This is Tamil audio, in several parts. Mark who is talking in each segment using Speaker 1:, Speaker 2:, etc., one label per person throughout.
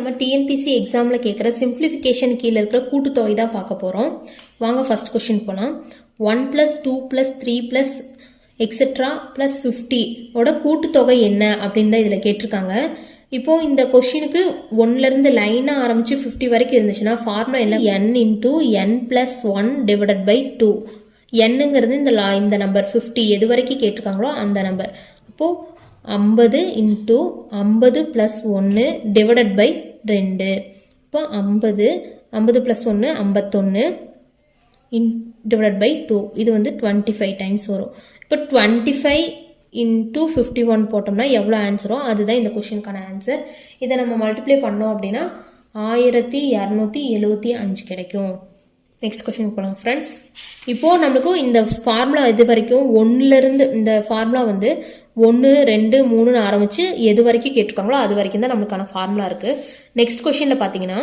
Speaker 1: நம்ம டிஎன்பிசி எக்ஸாமில் கேட்குற சிம்பிளிஃபிகேஷன் கீழே இருக்கிற கூட்டுத்தொகை தான் பார்க்க போகிறோம். வாங்க ஃபர்ஸ்ட் கொஸ்டின் போகலாம். 1 + 2 + 3 + எக்ஸெட்ரா + 50 ஓட கூட்டுத்தொகை என்ன அப்படின்னு தான் இதில் கேட்டிருக்காங்க. இப்போது இந்த கொஷினுக்கு 1லேருந்து லைனாக ஆரம்பித்து 50 வரைக்கும் இருந்துச்சுன்னா ஃபார்முலா என்ன? n × n + 1 / 2. என்னங்கிறது இந்த நம்பர் 50 எது வரைக்கும் கேட்டிருக்காங்களோ அந்த நம்பர். அப்போது 50 × 50 + 1 / 2. இப்போ 50 + 1 51 / 2. இது வந்து 25 டைம்ஸ் வரும். இப்போ 25 × 51 போட்டோம்னா எவ்வளோ ஆன்சரோ அதுதான் இந்த கொஷினுக்கான ஆன்சர். இதை நம்ம மல்டிப்ளை பண்ணோம் அப்படின்னா 1275 கிடைக்கும். நெக்ஸ்ட் கொஸ்டின் போகலாம் ஃப்ரெண்ட்ஸ். இப்போது நம்மளுக்கு இந்த ஃபார்முலா இது வரைக்கும் 1லேருந்து இந்த ஃபார்முலா வந்து 1 2 3ன்னு ஆரம்பித்து எது வரைக்கும் கேட்டிருக்காங்களோ அது வரைக்கும் தான் நம்மளுக்கான ஃபார்முலா இருக்குது. நெக்ஸ்ட் கொஸ்டினில் பார்த்தீங்கன்னா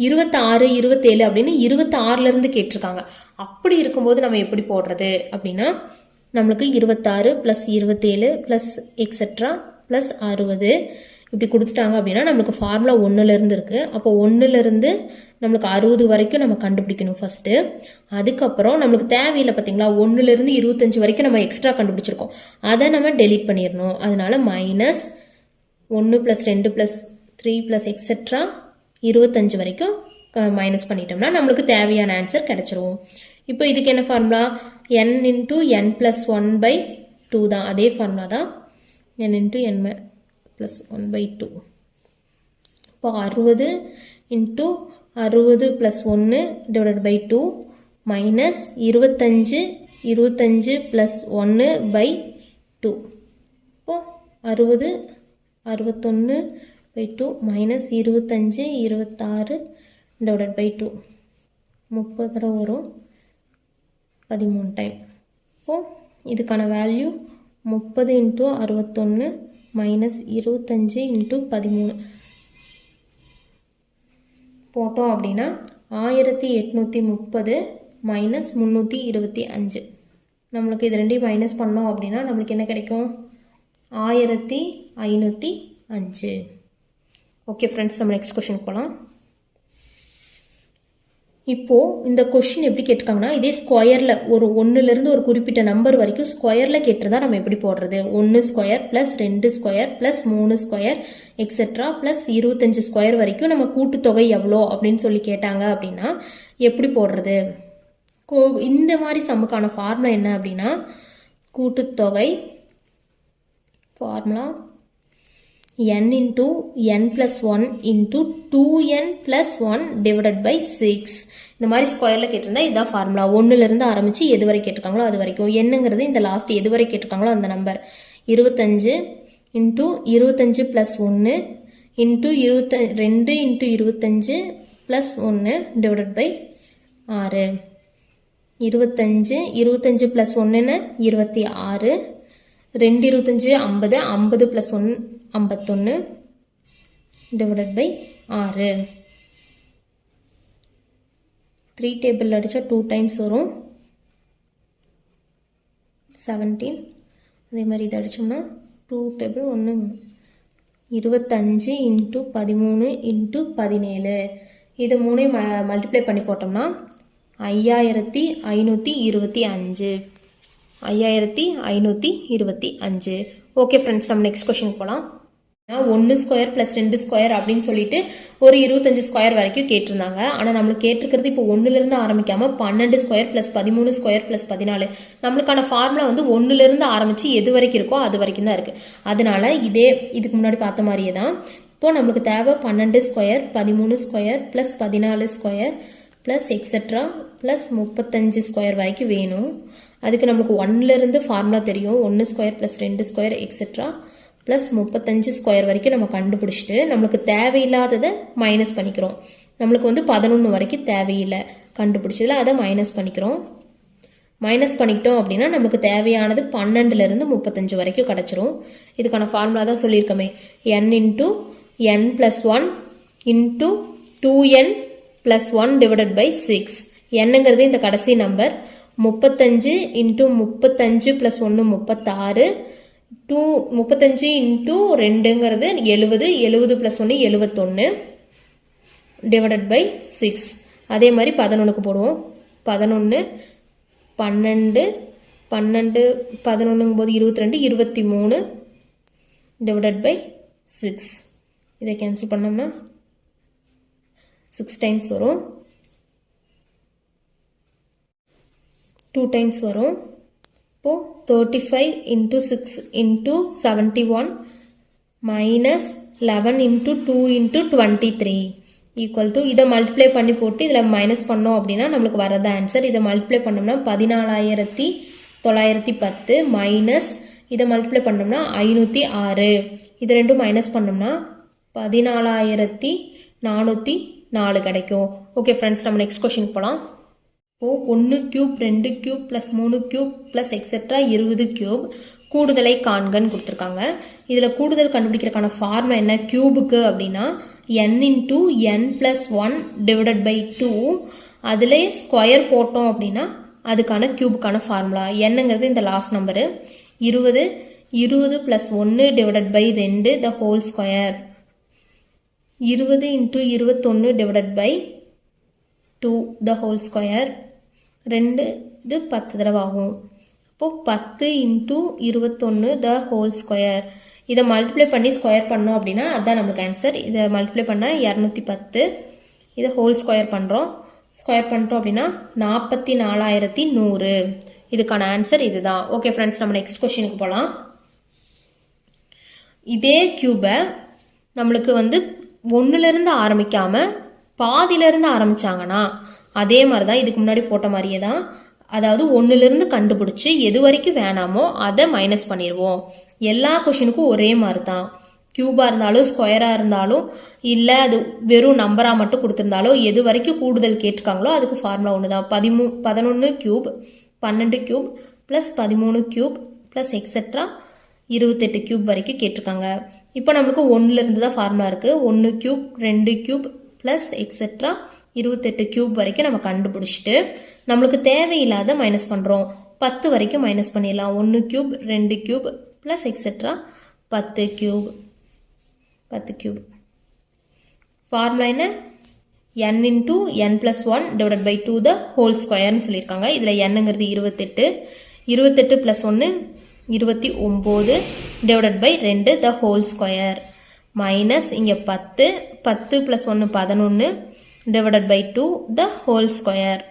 Speaker 1: 26 27 அப்படின்னு 26லேருந்து கேட்டிருக்காங்க. அப்படி இருக்கும்போது நம்ம எப்படி போடுறது அப்படின்னா நம்மளுக்கு 26 + 27 + எக்ஸெட்ரா + 60 இப்படி கொடுத்துட்டாங்க அப்படின்னா நம்மளுக்கு ஃபார்முலா 1லேருந்து இருக்குது. அப்போ 1லேருந்து நம்மளுக்கு 60 வரைக்கும் நம்ம கண்டுபிடிக்கணும் ஃபஸ்ட்டு. அதுக்கப்புறம் நம்மளுக்கு தேவையில்லை பார்த்தீங்களா, 1லேருந்து 25 வரைக்கும் நம்ம எக்ஸ்ட்ரா கண்டுபிடிச்சிருக்கோம், அதை நம்ம டெலீட் பண்ணிடணும். அதனால -1 + 2 + 3 + எக்ஸெட்ரா 25 வரைக்கும் மைனஸ் பண்ணிட்டோம்னா நம்மளுக்கு தேவையான ஆன்சர் கிடைச்சிரும். இப்போ இதுக்கு என்ன ஃபார்முலா? n × n + 1/2 தான். அதே ஃபார்முலா தான், n × n + 1/2. இப்போ 60 × 60 + 1 / 2 -25 25 + 1/2. இப்போ 60 61/2 -25 26 / 2 30 தடவை வரும், 13 டைம். இப்போது இதுக்கான வேல்யூ 30 × 61 -25 × 13 போட்டோம் அப்படின்னா 1830 -325. நம்மளுக்கு இது ரெண்டையும் மைனஸ் பண்ணோம் அப்படின்னா நம்மளுக்கு என்ன கிடைக்கும்? 1505. ஓகே ஃப்ரெண்ட்ஸ், நம்ம நெக்ஸ்ட் கொஷின் போகலாம். இப்போது இந்த கொஷின் எப்படி கேட்டிருக்காங்கன்னா இதே ஸ்கொயரில் ஒரு 1லேருந்து ஒரு குறிப்பிட்ட நம்பர் வரைக்கும் ஸ்கொயரில் கேட்டிருந்தா நம்ம எப்படி போடுறது? 1² + 2² + 3² எக்ஸெட்ரா + 25² வரைக்கும் நம்ம கூட்டுத்தொகை எவ்வளோ அப்படின்னு சொல்லி கேட்டாங்க அப்படின்னா எப்படி போடுறது? இந்த மாதிரி சம்முக்கான ஃபார்முலா என்ன அப்படின்னா கூட்டுத்தொகை ஃபார்முலா n × n + 1 × 2n + 1 / 6. இந்த மாதிரி ஸ்கொயரில் கேட்டிருந்தா இதுதான் ஃபார்முலா. 1லேருந்து ஆரம்பித்து எது வரை கேட்டிருக்காங்களோ அது வரைக்கும். என்னங்கிறது இந்த லாஸ்ட் எது வரை கேட்டிருக்காங்களோ அந்த நம்பர். 25 × 25 + 1 × 2 × 25 + 1 / 6. 25 25 + 1 26, 2 25 50, 50 + 1 51 / 6. 3 டேபிள் அடித்தா 2 டைம்ஸ் வரும், 17. அதே மாதிரி இதை அடித்தோம்னா 2 டேபிள் 1 25 × 13 × 17. இது மூணையும் மல்டிப்ளை பண்ணி போட்டோம்னா 5525. 5525. ஓகே ஃப்ரெண்ட்ஸ், நம்ம நெக்ஸ்ட் கொஷின் போகலாம். 1² + 2² அப்படின்னு சொல்லிட்டு ஒரு 25² வரைக்கும் கேட்டிருந்தாங்க. ஆனால் நம்மளுக்கு கேட்டிருக்கிறது இப்போ 1லேருந்து ஆரம்பிக்காமல் 12² + 13² + 14. நம்மளுக்கான ஃபார்முலா வந்து 1லேருந்து ஆரம்பித்து எது வரைக்கும் இருக்கோ அது வரைக்கும் தான் இருக்குது. அதனால இதுக்கு முன்னாடி பார்த்த மாதிரியே தான் இப்போது நம்மளுக்கு தேவை 12² + 13² + 14² + எக்ஸெட்ரா + 35² வரைக்கும் வேணும். அதுக்கு நம்மளுக்கு 1லேருந்து ஃபார்முலா தெரியும். 1² + 2² எக்ஸெட்ரா + 35² வரைக்கும் நம்ம கண்டுபிடிச்சிட்டு நம்மளுக்கு தேவையில்லாததை மைனஸ் பண்ணிக்கிறோம். நம்மளுக்கு வந்து 11 வரைக்கும் தேவையில்லை கண்டுபிடிச்சதில், அதை மைனஸ் பண்ணிக்கிறோம். மைனஸ் பண்ணிக்கிட்டோம் அப்படின்னா நம்மளுக்கு தேவையானது 12லேருந்து 35 வரைக்கும் கிடச்சிரும். இதுக்கான ஃபார்முலா தான் சொல்லியிருக்கோமே, n × n + 1 × 2n + 1 / 6. என்னங்கிறது இந்த கடைசி நம்பர். 35 × 35 + 1 36, 35 × 2ங்கிறது 70, 70 + 1 71, divided by 6. அதே மாதிரி 11க்கு போடுவோம். 11 12 12 11ங்கும் போது 22 23 டிவைடட் பை 6. இதை கேன்சல் பண்ணோம்னா 6 டைம்ஸ் வரும், 2 டைம்ஸ் வரும். இப்போது 35 into 6 into 71 minus 11 into 2 into 23 equal to இதை மல்டிப்ளை பண்ணி போட்டு இதில் மைனஸ் பண்ணோம் அப்படின்னா நம்மளுக்கு வரது ஆன்சர். இதை மல்டிப்ளை பண்ணோம்னா 14,910 மைனஸ் இதை மல்டிப்ளை பண்ணோம்னா 506. இது ரெண்டும் மைனஸ் பண்ணோம்னா 14,404 கிடைக்கும். ஓகே ஃப்ரெண்ட்ஸ், நம்ம நெக்ஸ்ட் கொஷினுக்கு போகலாம். இப்போது 1 cube 2 cube plus 3 cube plus etcetera 20 cube கூடுதலை காண்கன்னு கொடுத்துருக்காங்க. இதில் கூடுதல் கண்டுபிடிக்கிறதுக்கான ஃபார்முலா என்ன கியூபுக்கு அப்படின்னா n into n plus 1 divided by 2. அதில் ஸ்கொயர் போட்டோம் அப்படின்னா அதுக்கான கியூபுக்கான ஃபார்முலா. என்னங்கிறது இந்த last number 20 20 plus 1 divided by 2 the whole square. 20 into 21 divided by 2 the whole square. 2 இது 10 தடவை ஆகும். இப்போது 10 இன்டூ 21 த ஹோல் ஸ்கொயர். இதை மல்டிப்ளை பண்ணி ஸ்கொயர் பண்ணோம் அப்படின்னா அதுதான் நம்மளுக்கு ஆன்சர். இதை மல்டிப்ளை பண்ணால் 210. இதை ஹோல் ஸ்கொயர் பண்ணுறோம். ஸ்கொயர் பண்ணிட்டோம் அப்படின்னா 44,100. இதுக்கான ஆன்சர் இதுதான். ஓகே ஃப்ரெண்ட்ஸ், நம்ம நெக்ஸ்ட் கொஸ்டினுக்கு போகலாம். இதே கியூபை நம்மளுக்கு வந்து 1லேருந்து ஆரம்பிக்காமல் பாதியிலேருந்து ஆரம்பித்தாங்கன்னா அதே மாதிரி தான் இதுக்கு முன்னாடி போட்ட மாதிரியே தான். அதாவது 1லேருந்து கண்டுபிடிச்சி எது வரைக்கும் வேணாமோ அதை மைனஸ் பண்ணிடுவோம். எல்லா கொஷினுக்கும் ஒரே மாதிரி தான். கியூபாக இருந்தாலும் ஸ்கொயராக இருந்தாலும் இல்லை அது வெறும் நம்பராக மட்டும் கொடுத்துருந்தாலும் எது வரைக்கும் கூடுதல் கேட்டிருக்காங்களோ அதுக்கு ஃபார்முலா ஒன்று தான். 11 cube 12 cube plus 13 cube plus etcetera 28 cube வரைக்கும் கேட்டிருக்காங்க. இப்போ நம்மளுக்கு 1லேருந்து தான் ஃபார்முலா இருக்குது. 1 cube 2 cube plus etcetera 28 cube வரைக்கும் நம்ம கண்டுபிடிச்சிட்டு நம்மளுக்கு தேவையில்லாத மைனஸ் பண்ணுறோம். 10 வரைக்கும் மைனஸ் பண்ணிடலாம். 1 cube 2 cube plus etcetera 10 cube. Formula என்ன? n into n plus 1 divided by 2 the whole ஸ்கொயர்னு சொல்லியிருக்காங்க. இதில் என்னங்கிறது 28 28 plus 1 29 divided by 2 the whole square minus இங்கே 10 plus 1 11 divided by 2 the whole square.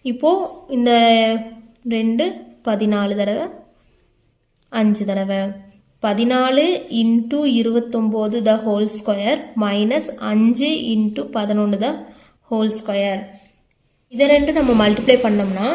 Speaker 1: இப்போது இந்த 2 14 தடவை 5 தடவை 14 into 29 the whole square minus 5 into 11 the whole square. இதை ரெண்டு நம்ம மல்டிப்ளை பண்ணோம்னா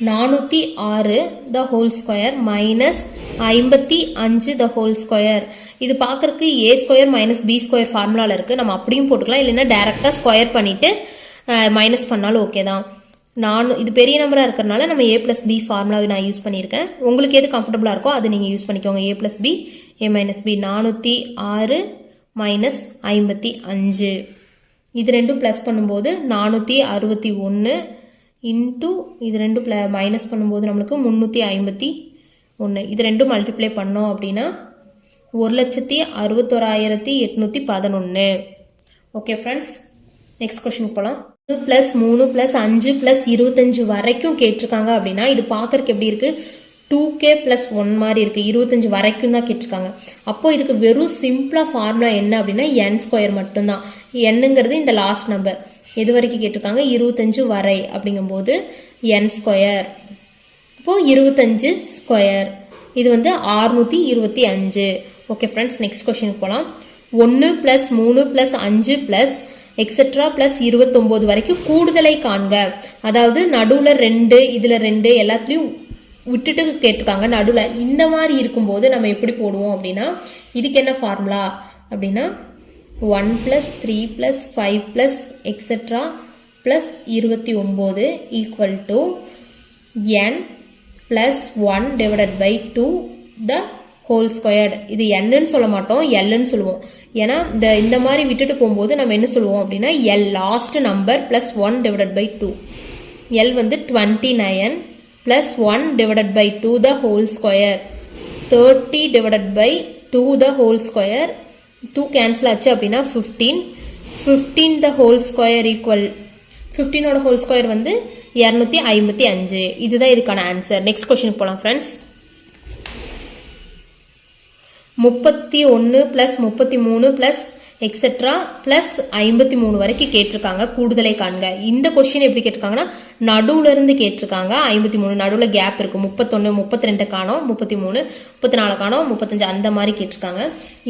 Speaker 1: 406 the whole square minus 55 the whole square. இது பார்க்குறக்கு ஏ ஸ்கொயர் மைனஸ் பி ஸ்கொயர் ஃபார்முலாவில் இருக்குது. நம்ம அப்படியும் போட்டுக்கலாம், இல்லைன்னா டேரெக்டாக ஸ்கொயர் பண்ணிவிட்டு மைனஸ் பண்ணாலும் ஓகே தான். இது பெரிய நம்பராக இருக்கிறனால நம்ம ஏ ப்ளஸ் பி ஃபார்முலாவை நான் யூஸ் பண்ணியிருக்கேன். உங்களுக்கு எது கம்ஃபர்டபுளாக இருக்கோ அது நீங்கள் யூஸ் பண்ணிக்கோங்க. ஏ plus B A minus B 406 minus 55. இது ரெண்டும் ப்ளஸ் பண்ணும்போது 461 இன்ட்டு இது ரெண்டும் மைனஸ் பண்ணும்போது நம்மளுக்கு 351. இது ரெண்டும் மல்டிப்ளை பண்ணோம் அப்படின்னா 1,61,811. ஓகே ஃப்ரெண்ட்ஸ், நெக்ஸ்ட் கொஸ்டின் போகலாம். 3 ப்ளஸ் 3 ப்ளஸ் 5 ப்ளஸ் 25 வரைக்கும் கேட்டிருக்காங்க அப்படின்னா இது பார்க்கறக்கு எப்படி இருக்குது? 2k ப்ளஸ் 1 மாதிரி இருக்குது. 25 வரைக்கும் தான் கேட்டிருக்காங்க. அப்போது இதுக்கு வெறும் சிம்பிளாக ஃபார்முலா என்ன அப்படின்னா n ஸ்கொயர் மட்டும்தான். என்னங்கிறது இந்த லாஸ்ட் நம்பர் எது வரைக்கும் கேட்டிருக்காங்க? 25 வரை. அப்படிங்கும்போது n ஸ்கொயர். இப்போது 25 ஸ்கொயர் இது வந்து 625. ஓகே ஃப்ரெண்ட்ஸ், நெக்ஸ்ட் கொஸ்டினுக்கு போகலாம். 1 plus 3 plus 5 plus etcetera plus 29 வரைக்கும் கூடுதலை காண்க. அதாவது நடுவில் 2 இதில் 2 எல்லாத்துலேயும் விட்டுட்டு கேட்டிருக்காங்க. நடுவில் இந்த மாதிரி இருக்கும்போது நம்ம எப்படி போடுவோம் அப்படின்னா இதுக்கு என்ன ஃபார்முலா அப்படின்னா 1 plus 3 plus 5 plus etcetera plus 29 equal to n plus 1 divided by 2 the whole squared. இது என்னன்னு சொல்ல மாட்டோம், எல்லுன்னு சொல்லுவோம். ஏன்னா இந்த மாதிரி விட்டுட்டு போகும்போது நம்ம என்ன சொல்லுவோம் அப்படின்னா L last number plus 1 divided by 2. L வந்து 29 plus 1 divided by 2 the whole ஸ்கொயர் 30 divided by 2 the whole square. 2 cancel ஆச்சு அப்படின்னா 15. 15 the whole square equal 15 ஓட whole square வந்து 255. இதுதான் இதுக்கான ஆன்சர். நெக்ஸ்ட் கொஸ்டினுக்கு போகலாம் ஃப்ரெண்ட்ஸ். 31 + 33 + எக்ஸெட்ரா ப்ளஸ் 53 வரைக்கும் கேட்டிருக்காங்க. கூடுதலை காண்க. இந்த கொஸ்டின் எப்படி கேட்டிருக்காங்கன்னா நடுவுல இருந்து கேட்டிருக்காங்க. 53 நடுவில் கேப் இருக்கு. 31 32 காணோம், 33 34 காணோம், 35 அந்த மாதிரி கேட்டிருக்காங்க.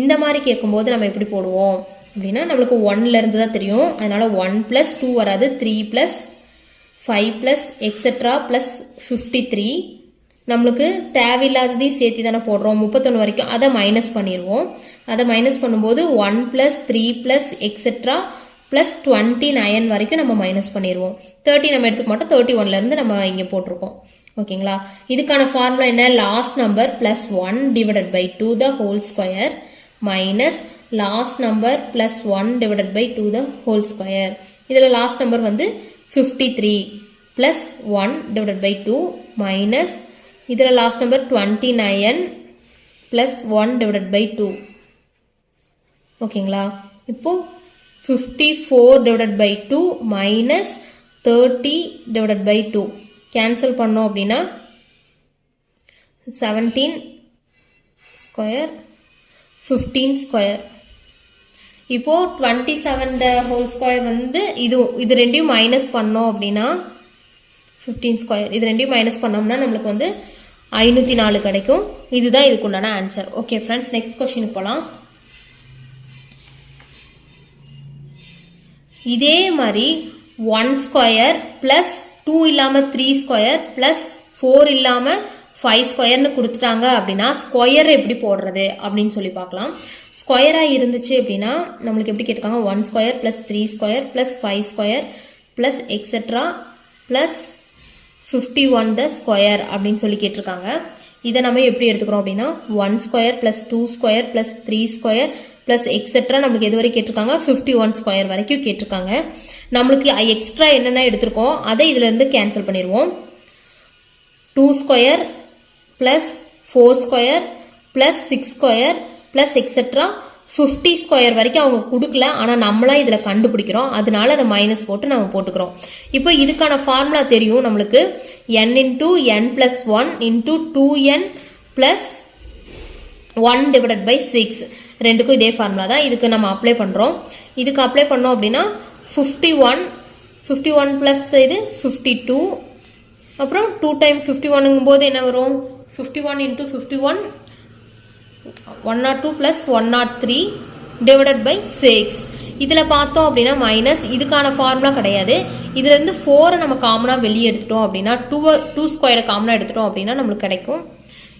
Speaker 1: இந்த மாதிரி கேட்கும்போது நம்ம எப்படி போடுவோம் அப்படின்னா நம்மளுக்கு 1ல இருந்து தான் தெரியும். அதனால 1 + 2 வராது, 3 + 5 + எக்ஸெட்ரா + 53. நம்மளுக்கு தேவையில்லாததையும் சேர்த்து தானே போடுறோம். 31 வரைக்கும் அதை மைனஸ் பண்ணிடுவோம். அதை மைனஸ் பண்ணும்போது 1 + 3 + எக்ஸெட்ரா + 29 வரைக்கும் நம்ம மைனஸ் பண்ணிடுவோம். 30 நம்ம எடுத்துக்க மாட்டோம். 31ல இருந்து நம்ம இங்கே போட்டிருக்கோம். ஓகேங்களா? இதுக்கான ஃபார்முலா என்ன? Last number +1 / 2 the whole square minus last number +1 / 2 the whole square. இதில் லாஸ்ட் நம்பர் வந்து 53 + 1 / 2 மைனஸ் இதில் லாஸ்ட் நம்பர் 29 + 1 / 2. ஓகேங்களா? இப்போ 54 / 2 மைனஸ் 30 / 2 கேன்சல் பண்ணோம் அப்படின்னா 17 ஸ்கொயர் 15 ஸ்கொயர். இப்போ 27 the whole square வந்து இது ரெண்டையும் மைனஸ் பண்ணோம் அப்படின்னா 15 ஸ்கொயர். இது ரெண்டையும் மைனஸ் பண்ணோம்னா நம்மளுக்கு வந்து 504 கிடைக்கும். இதுதான் இதுக்குண்டான ஆன்சர். ஓகே ஃப்ரெண்ட்ஸ், நெக்ஸ்ட் கொஸ்டினுக்கு போகலாம். இதே மாதிரி 1 ஸ்கொயர் ப்ளஸ் 2 இல்லாமல் 3 ஸ்கொயர் ப்ளஸ் 4 இல்லாமல் 5 ஸ்கொயர்னு கொடுத்துட்டாங்க அப்படின்னா ஸ்கொயர் எப்படி போடுறது அப்படின்னு சொல்லி பார்க்கலாம். ஸ்கொயராக இருந்துச்சு அப்படின்னா நம்மளுக்கு எப்படி கேட்டிருக்காங்க? 1 square plus 3 square plus 5 square plus etcetera plus 51 the square அப்படின்னு சொல்லி கேட்டிருக்காங்க. இதை நம்ம எப்படி எடுத்துக்கிறோம் அப்படின்னா 1 square plus 2 square plus 3 square plus etcetera நம்மளுக்கு எது வரைக்கும் கேட்டிருக்காங்க? 51 ஸ்கொயர் வரைக்கும் கேட்டிருக்காங்க. நம்மளுக்கு எக்ஸ்ட்ரா என்னென்ன எடுத்திருக்கோம் அதை இதிலேருந்து கேன்சல் பண்ணிடுவோம். 2 square plus 4 square plus 6 square plus etcetera 50 square வரைக்கும் அவங்க கொடுக்கல. ஆனால் நம்மளாம் இதில் கண்டுபிடிக்கிறோம். அதனால அதை மைனஸ் போட்டு நம்ம போட்டுக்கிறோம். இப்போ இதுக்கான ஃபார்முலா தெரியும் நம்மளுக்கு. n × n + 1 × 2n + 1 / 6. ரெண்டுக்கும் இதே ஃபார்முலா தான். இதுக்கு நம்ம அப்ளை பண்ணுறோம். இதுக்கு அப்ளை பண்ணோம் அப்படின்னா 51 ப்ளஸ் இது 52. அப்புறம் 2 டைம் 51ங்கும் போது என்ன வரும்? 51 × 51 102 + 103 / 6. இதில் பார்த்தோம் அப்படின்னா மைனஸ். இதுக்கான ஃபார்முலா கிடையாது. இதுலேருந்து 4 நம்ம காமனாக வெளியே எடுத்துட்டோம் அப்படின்னா 2 ஸ்கொயரை காமனாக எடுத்துட்டோம் அப்படின்னா நம்மளுக்கு கிடைக்கும்.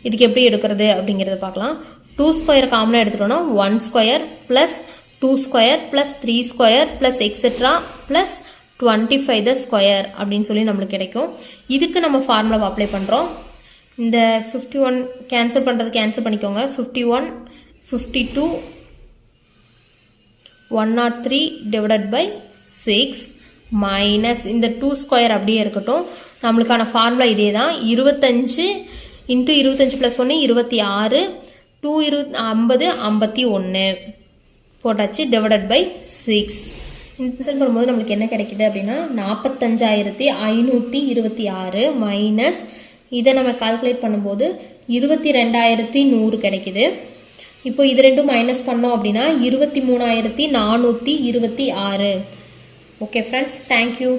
Speaker 1: இதுக்கு எப்படி எடுக்கிறது அப்படிங்கிறத பார்க்கலாம். 2 ஸ்கொயர் காமனாக எடுத்துட்டோம்னா 1 square plus 2 square plus 3 square plus etcetera plus 25 the square அப்படின்னு சொல்லி நம்மளுக்கு கிடைக்கும். இதுக்கு நம்ம ஃபார்முலாவை அப்ளை பண்ணுறோம். இந்த 51 கேன்சல் பண்ணுறது கேன்சல் பண்ணிக்கோங்க. 51 52 103 / 6 மைனஸ் இந்த 2 ஸ்கொயர் அப்படியே இருக்கட்டும். நம்மளுக்கான ஃபார்முலா இதே தான். 25 × 25 + 1 26 2 50 51 போட்டாச்சு / 6. இன்சல் பண்ணும்போது நம்மளுக்கு என்ன கிடைக்குது அப்படின்னா 45,526 மைனஸ் இதை நம்ம கால்குலேட் பண்ணும்போது 22,100 கிடைக்குது. இப்போ இது ரெண்டும் மைனஸ் பண்ணோம் அப்படின்னா 23,426. Okay friends, thank you.